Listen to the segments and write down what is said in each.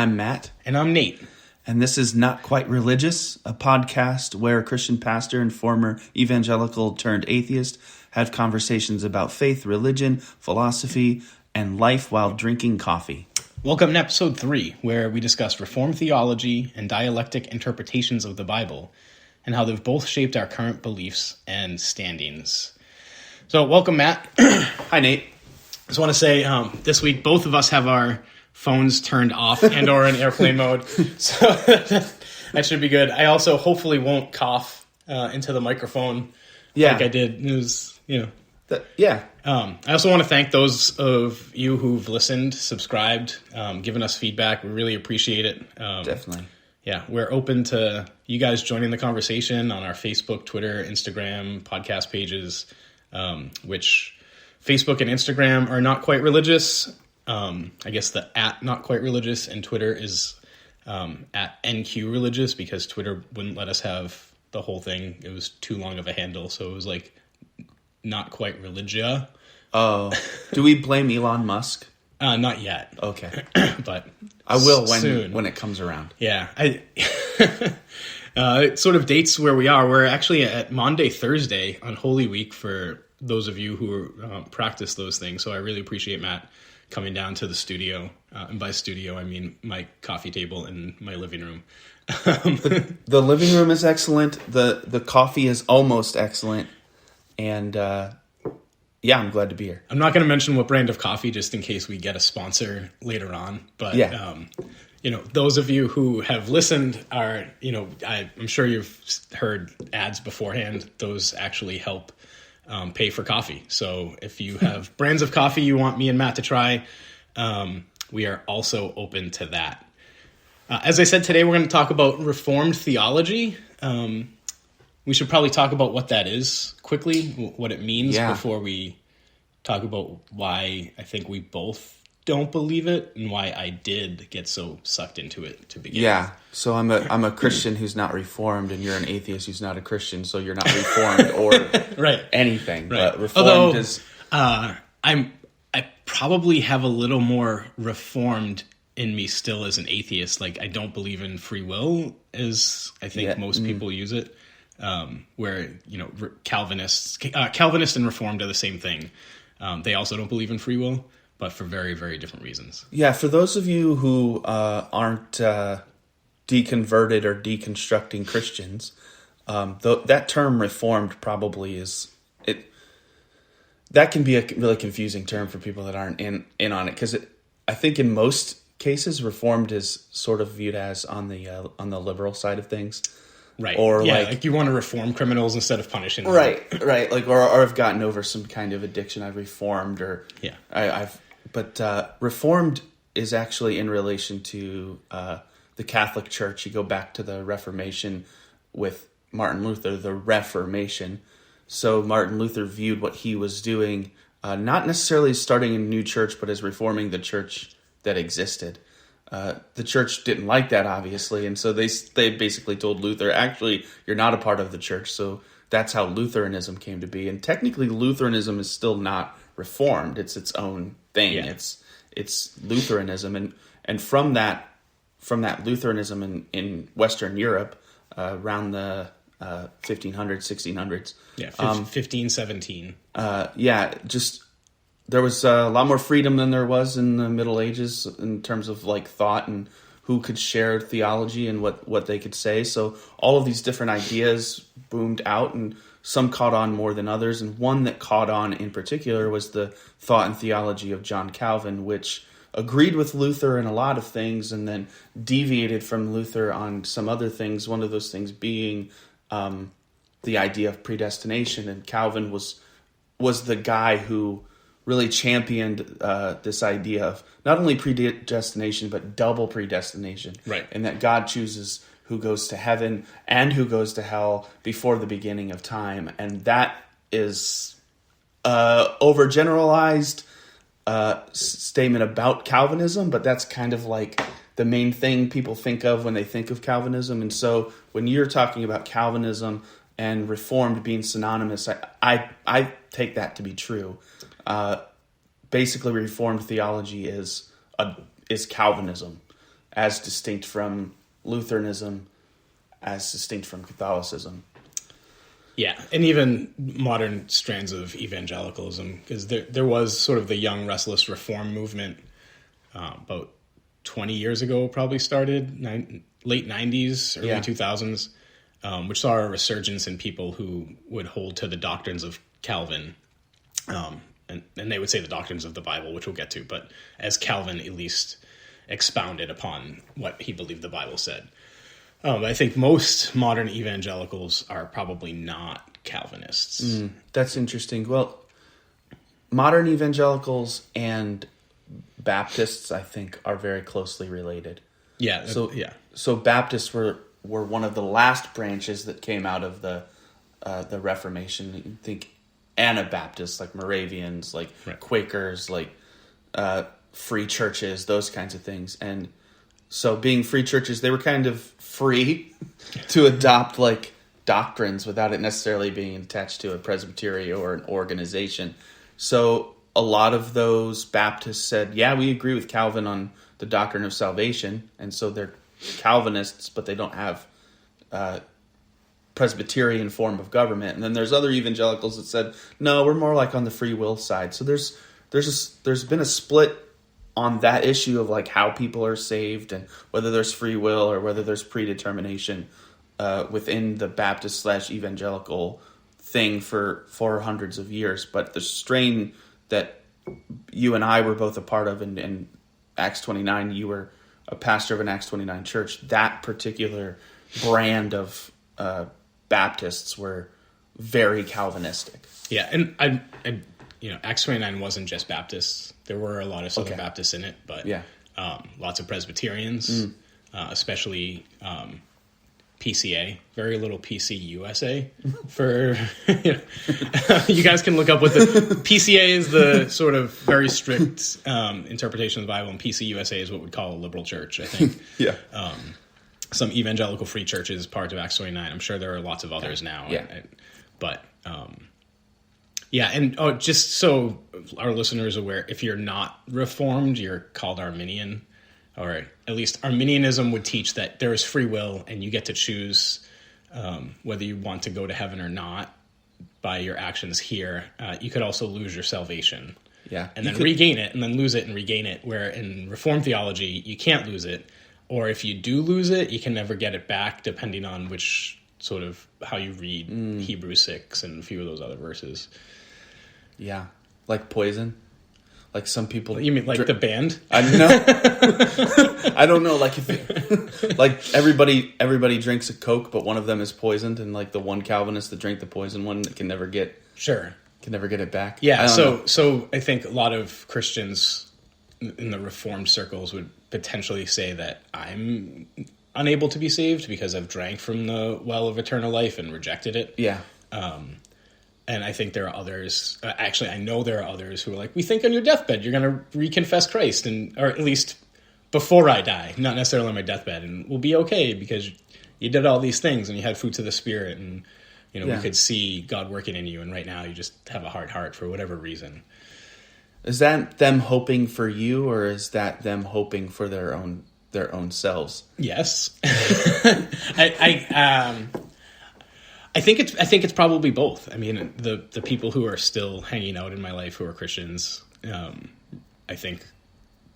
I'm Matt. And I'm Nate. And this is Not Quite Religious, a podcast where a Christian pastor and former evangelical turned atheist have conversations about faith, religion, philosophy, and life while drinking coffee. Welcome to episode 3, where we discuss Reformed theology and dialectic interpretations of the Bible, and how they've both shaped our current beliefs and standings. So, welcome, Matt. Hi, Nate. Just want to say, this week, both of us have our phones turned off and or in airplane mode, so that should be good. I also hopefully won't cough into the microphone like I did. It was, Yeah. I also want to thank those of you who've listened, subscribed, given us feedback. We really appreciate it. Definitely. Yeah, we're open to you guys joining the conversation on our Facebook, Twitter, Instagram, podcast pages, which Facebook and Instagram are Not Quite Religious. I guess the @ Not Quite Religious, and Twitter is at NQ Religious, because Twitter wouldn't let us have the whole thing. It was too long of a handle, so it was like Not Quite Religia. Oh, do we blame Elon Musk? Not yet. Okay. But I will soon. when it comes around. Yeah. It sort of dates where we are. We're actually at Maundy Thursday on Holy Week for those of you who practice those things. So I really appreciate Matt coming down to the studio. And by studio, I mean my coffee table in my living room. The living room is excellent. The coffee is almost excellent. And yeah, I'm glad to be here. I'm not going to mention what brand of coffee just in case we get a sponsor later on. But, those of you who have listened are, I'm sure you've heard ads beforehand. Those actually help pay for coffee. So if you have brands of coffee you want me and Matt to try, we are also open to that. As I said, today we're going to talk about Reformed theology. We should probably talk about what that is quickly, what it means, before we talk about why I think we both don't believe it and why I did get so sucked into it to begin with. Yeah, so I'm a Christian who's not Reformed, and you're an atheist who's not a Christian, so you're not Reformed or anything. Right. But Reformed is... I probably have a little more Reformed in me still as an atheist. Like, I don't believe in free will, as I think most people use it. Where, Calvinist and Reformed are the same thing. They also don't believe in free will, but for very, very different reasons. Yeah, for those of you who aren't deconverted or deconstructing Christians, that term Reformed probably is... That can be a really confusing term for people that aren't in on it, because I think in most cases, Reformed is sort of viewed as on the liberal side of things. Right. Or like you want to reform criminals instead of punishing them. Right. Like, or I've gotten over some kind of addiction. I've reformed, or but Reformed is actually in relation to the Catholic Church. You go back to the Reformation with Martin Luther, the Reformation. So Martin Luther viewed what he was doing not necessarily starting a new church, but as reforming the church that existed. The church didn't like that, obviously, and so they basically told Luther, actually, you're not a part of the church. So that's how Lutheranism came to be. And technically, Lutheranism is still not Reformed; it's its own thing. Yeah. It's Lutheranism, and from that Lutheranism in Western Europe around the 1500s, 1600s, 1517. There was a lot more freedom than there was in the Middle Ages in terms of like thought and who could share theology and what they could say. So all of these different ideas boomed out, and some caught on more than others. And one that caught on in particular was the thought and theology of John Calvin, which agreed with Luther in a lot of things and then deviated from Luther on some other things. One of those things being the idea of predestination. And Calvin was the guy who really championed this idea of not only predestination, but double predestination. Right. And that God chooses who goes to heaven and who goes to hell before the beginning of time. And that is overgeneralized statement about Calvinism, but that's kind of like the main thing people think of when they think of Calvinism. And so when you're talking about Calvinism and Reformed being synonymous, I take that to be true. Basically, Reformed theology is Calvinism. as distinct from Lutheranism, as distinct from Catholicism. Yeah, and even modern strands of evangelicalism, because there was sort of the young, restless reform movement about 20 years ago, probably started, late 90s, early 2000s, which saw a resurgence in people who would hold to the doctrines of Calvin, and they would say the doctrines of the Bible, which we'll get to, but as Calvin at least expounded upon what he believed the Bible said. I think most modern evangelicals are probably not Calvinists. That's interesting. Well, modern evangelicals and Baptists, I think, are very closely related. Yeah. So Baptists were one of the last branches that came out of the Reformation. You think Anabaptists, like Moravians, like Quakers, like free churches, those kinds of things. And so being free churches, they were kind of free to adopt like doctrines without it necessarily being attached to a presbytery or an organization. So a lot of those Baptists said, yeah, we agree with Calvin on the doctrine of salvation. And so they're Calvinists, but they don't have Presbyterian form of government. And then there's other evangelicals that said, no, we're more like on the free will side. So there's been a split on that issue of like how people are saved and whether there's free will or whether there's predetermination within the Baptist / evangelical thing for hundreds of years. But the strain that you and I were both a part of in Acts 29, you were a pastor of an Acts 29 church, that particular brand of Baptists were very Calvinistic. Yeah, and I Acts 29 wasn't just Baptists. There were a lot of Southern Baptists in it, but lots of Presbyterians, especially PCA. Very little PCUSA. For you guys can look up what the PCA is. The sort of very strict interpretation of the Bible, and PCUSA is what we'd call a liberal church, I think. Some evangelical free churches, part of Acts 29. I'm sure there are lots of others now. But just so our listeners are aware, if you're not Reformed, you're called Arminian, or at least Arminianism would teach that there is free will and you get to choose whether you want to go to heaven or not by your actions here. You could also lose your salvation. And then regain it, and then lose it and regain it, where in Reformed theology, you can't lose it. Or if you do lose it, you can never get it back, depending on which sort of how you read Hebrews 6 and a few of those other verses. Yeah, like Poison. Like some people. You mean like the band? I know. I don't know. Like like everybody drinks a Coke, but one of them is poisoned, and like the one Calvinist that drank the poison one can never get it back. Yeah. So I think a lot of Christians in the Reformed circles would potentially say that I'm unable to be saved because I've drank from the well of eternal life and rejected it. And I think there are others, actually I know there are others who are like, we think on your deathbed you're going to reconfess Christ, or at least before I die, not necessarily on my deathbed, and we'll be okay because you did all these things and you had fruits of the Spirit, and we could see God working in you, and right now you just have a hard heart for whatever reason. Is that them hoping for you, or is that them hoping for their own selves? Yes. I think it's probably both. I mean, the people who are still hanging out in my life who are Christians, I think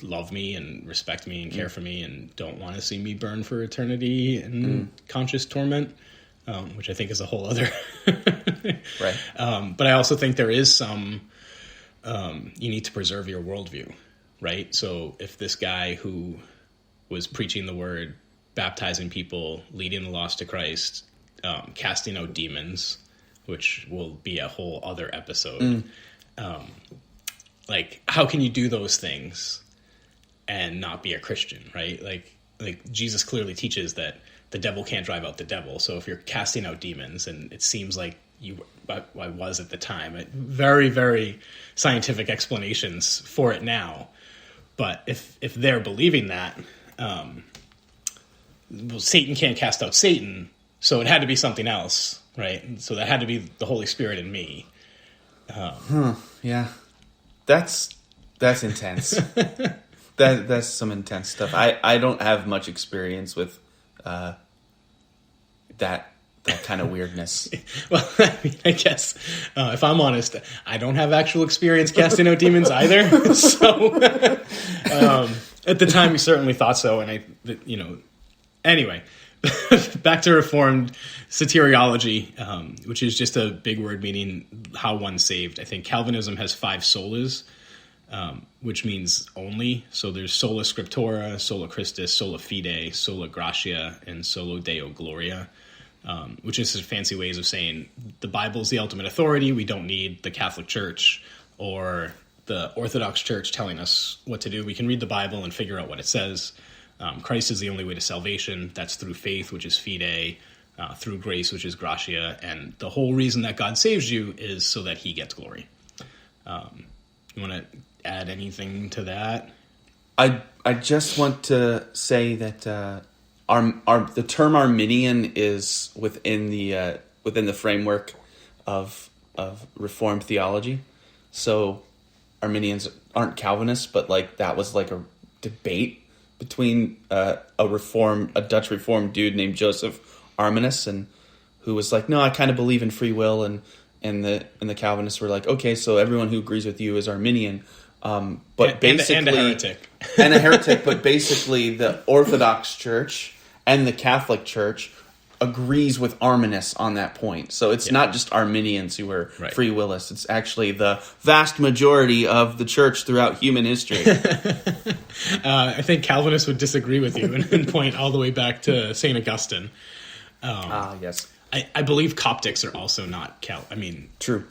love me and respect me and care for me and don't want to see me burn for eternity in conscious torment, which I think is a whole other right. But I also think there is some you need to preserve your worldview, right? So if this guy who was preaching the word, baptizing people, leading the lost to Christ, casting out demons, which will be a whole other episode. Like, how can you do those things and not be a Christian, right? Like Jesus clearly teaches that the devil can't drive out the devil. So if you're casting out demons, and it seems like I was at the time, very, very scientific explanations for it now. But if they're believing that, Satan can't cast out Satan, so it had to be something else, right? So that had to be the Holy Spirit in me. Yeah, that's intense. That's some intense stuff. I don't have much experience with that kind of weirdness. Well, I mean, I guess if I'm honest, I don't have actual experience casting out demons either. So at the time, we certainly thought so, and anyway. Back to Reformed soteriology, which is just a big word meaning how one's saved. I think Calvinism has 5 solas, which means only. So there's sola scriptura, sola Christus, sola fide, sola gratia, and solo Deo gloria, which is fancy ways of saying the Bible's the ultimate authority. We don't need the Catholic Church or the Orthodox Church telling us what to do. We can read the Bible and figure out what it says. Christ is the only way to salvation. That's through faith, which is fide, through grace, which is gratia. And the whole reason that God saves you is so that he gets glory. You want to add anything to that? I just want to say that the term Arminian is within the framework of Reformed theology. So Arminians aren't Calvinists, but like that was like a debate between a Dutch Reformed dude named Joseph Arminius, and who was like, no, I kind of believe in free will, and the Calvinists were like, okay, so everyone who agrees with you is Arminian, but basically and a heretic, and a heretic. But basically, the Orthodox Church and the Catholic Church agrees with Arminius on that point. So it's not just Arminians who are free willists. It's actually the vast majority of the church throughout human history. I think Calvinists would disagree with you and point all the way back to St. Augustine. Yes. I believe Coptics are also not true.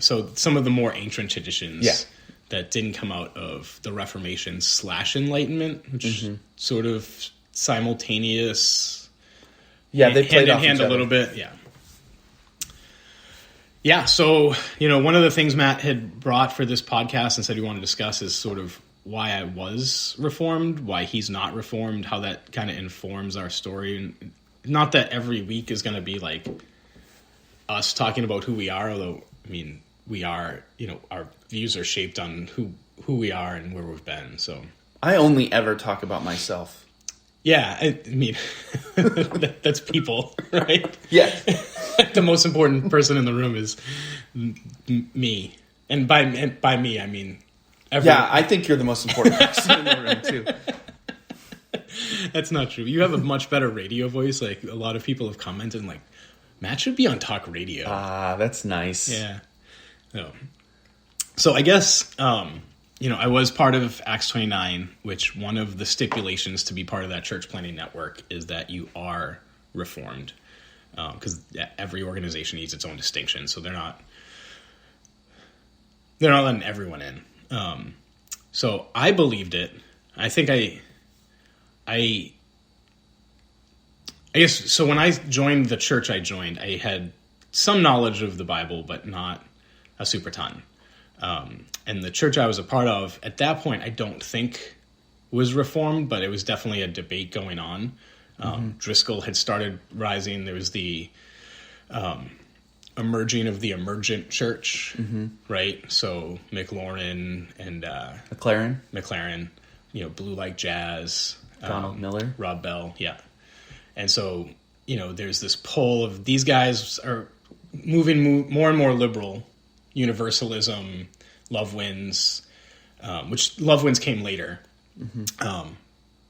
So some of the more ancient traditions that didn't come out of the Reformation / Enlightenment, which sort of simultaneous. Yeah, they played hand in hand a little bit. Yeah. So, one of the things Matt had brought for this podcast and said he wanted to discuss is sort of why I was Reformed, why he's not Reformed, how that kind of informs our story. And not that every week is going to be like us talking about who we are, although, we are, our views are shaped on who we are and where we've been. So I only ever talk about myself. Yeah, that's people, right? Yeah. The most important person in the room is me. And by me, I mean everyone. Yeah, I think you're the most important person in the room, too. That's not true. You have a much better radio voice. Like, a lot of people have commented, like, Matt should be on talk radio. That's nice. Yeah. So I guess... I was part of Acts 29, which one of the stipulations to be part of that church planting network is that you are Reformed, because every organization needs its own distinction. So they're not letting everyone in. So I believed it. I think I guess so. When I joined the church I joined, I had some knowledge of the Bible, but not a super ton. And the church I was a part of at that point, I don't think was Reformed, but it was definitely a debate going on. Driscoll had started rising. There was the emerging of the emergent church, right? So McLaurin and McLaren, Blue Like Jazz, Donald Miller, Rob Bell, yeah. And so, there's this pull of these guys are moving more and more liberal, universalism. Love Wins, which Love Wins came later.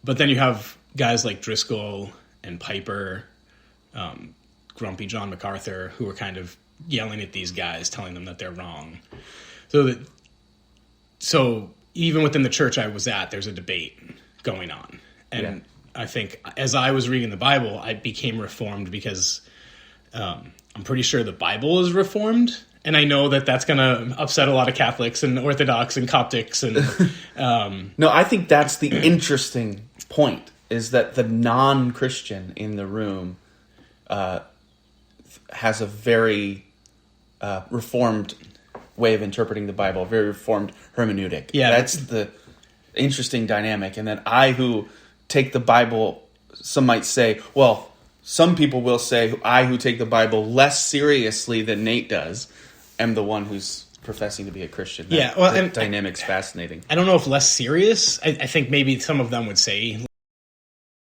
But then you have guys like Driscoll and Piper, grumpy John MacArthur, who are kind of yelling at these guys, telling them that they're wrong. So even within the church I was at, there's a debate going on. And I think as I was reading the Bible, I became Reformed because I'm pretty sure the Bible is Reformed. And I know that that's going to upset a lot of Catholics and Orthodox and Coptics. And No, I think that's the interesting point, is that the non-Christian in the room has a very Reformed way of interpreting the Bible, a very Reformed hermeneutic. Yeah. That's the interesting dynamic. And then I, who take the Bible, some might say, well, some people will say, I, who take the Bible less seriously than Nate does, am the one who's professing to be a Christian. Well, the dynamic's fascinating. I don't know if less serious. I think maybe some of them would say